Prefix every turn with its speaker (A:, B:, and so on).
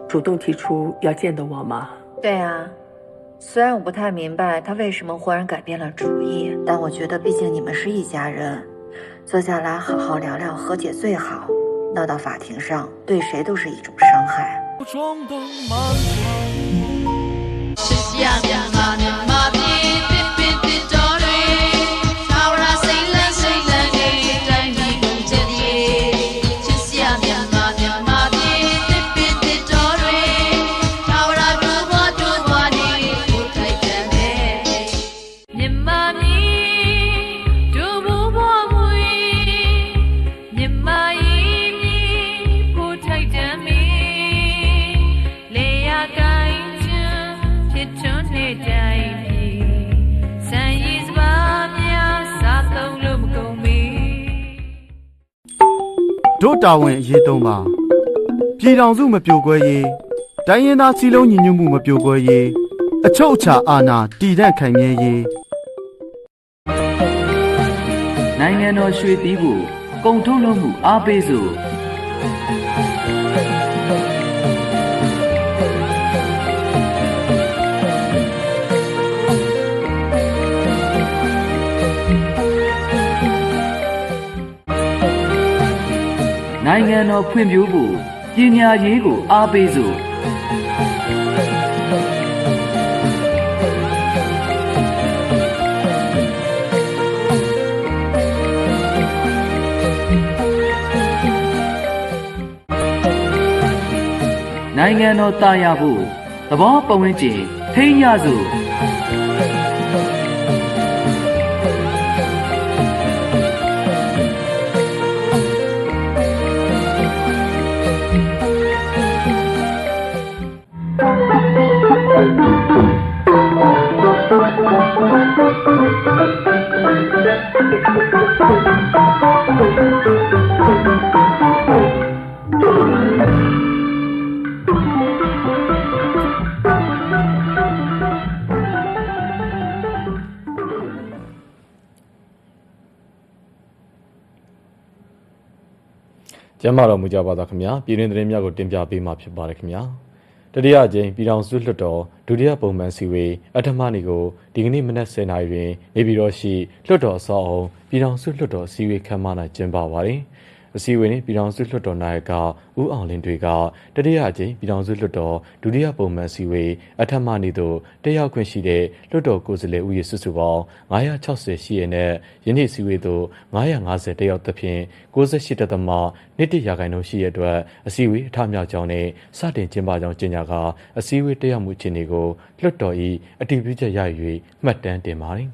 A: 主动提出要见的我吗？
B: 对啊，虽然我不太明白他为什么忽然改变了主意，但我觉得毕竟你们是一家人，坐下来好好聊聊和解最好。闹到法庭上，对谁都是一种伤害。
C: တို့တာဝန်အရေးသုံးပါပြည်ထောင်စုမပြိုကွဲရေးတိုင်းရင်းသားစည်းလုံးညီညွတ်မှုမပြိုကွဲရေးအချုပ်အခြာအာဏာတည်တံ့ခိုင်မြဲရေး
D: နိုင်ငံတော်ရွှေသီးကိုကုန်ထုတ်လုပ်မှုအားပေးစို့နိုင်ငံတော်ဖွံ့ဖြိုးဖို့ပညာရေးကိုအားပေးစို့နိုင်ငံတော်တာယာဖို့သဘောပတ်ဝန်းကျင်ထိန်းရစို့
E: ကျမ်းမာတော်မူကြပါသားခင်ဗျာပြည်တွင်းသတင်းများကိုတင်ပြပေးမှာဖြစ်ပါတယ်ခင်ဗျာတတိယအကြိမ်ပြည်ထောင်စုလွှတ်တော်ဒုတိယပုံမှန်စည်းဝေးအထမနေ့ကိုဒီကနေ့မနက်10:00 နာရီတွင်နေပြည်တော်ရှိလွှတ်တော်အဆောက်အအုံပြည်ထောင်စုလွှတ်တော်စည်းဝေးခန်းမ၌ကျင်းပပါတယ်အစည်းအဝေးနှင့်ပြည်ထောင်စုလွှတ်တော်နာယကဦးအောင်လင်းတွေကတတိယအကြိမ်ပြည်ထောင်စုလွှတ်တော်ဒုတိယပုံမှန်စည်းဝေးအထမနေ့သို့တက်ရောက်ခွင့်ရှိတဲ့လွှတ်တော်ကိုယ်စားလှယ်ဦးရေစုစုပေါင်း960ရှိရတဲ့ယနေ့စည်းဝေးသို့950တက်ရောက်သဖြင့်98.1%ရှိရတဲ့အတွက်အစည်းအဝေးအထမြောက်ကြောင်းနဲ့စတင်ကျင်းပကြောင်းကြေညာကာအစည်းအဝေးတက်ရောက်မှုအခြေအနေကိုလွှတ်တော်၏အတည်ပြုချက်ရယူ၍မှတ်တမ်းတင်ပါတယ်